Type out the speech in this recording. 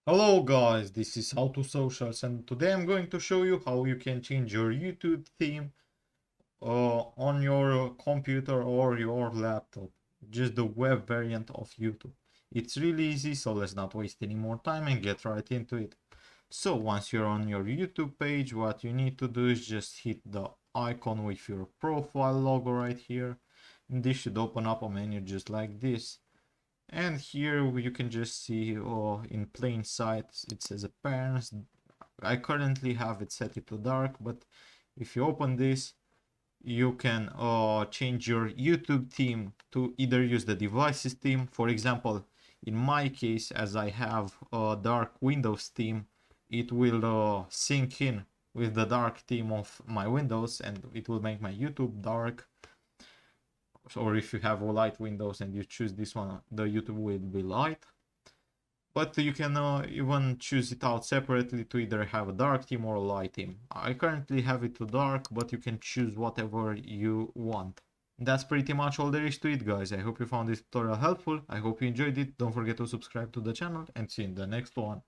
Hello guys, this is How to Socials and today I'm going to show you how you can change your YouTube theme on your computer or your laptop, just the web variant of YouTube. It's really easy, so let's not waste any more time and get right into it. So once you're on your YouTube page, what you need to do is just hit the icon with your profile logo right here. And this should open up a menu just like this. And here you can just see in plain sight it says appearance. I currently have it set it to dark, but if you open this you can change your YouTube theme to either use the devices theme. For example, in my case, as I have a dark Windows theme, it will sync in with the dark theme of my Windows and it will make my YouTube dark. Or if you have a light Windows and you choose this one, the YouTube will be light. But you can even choose it out separately to either have a dark theme or a light theme. I currently have it to dark, but you can choose whatever you want. That's pretty much all there is to it, guys. I hope you found this tutorial helpful. I hope you enjoyed it. Don't forget to subscribe to the channel and see you in the next one.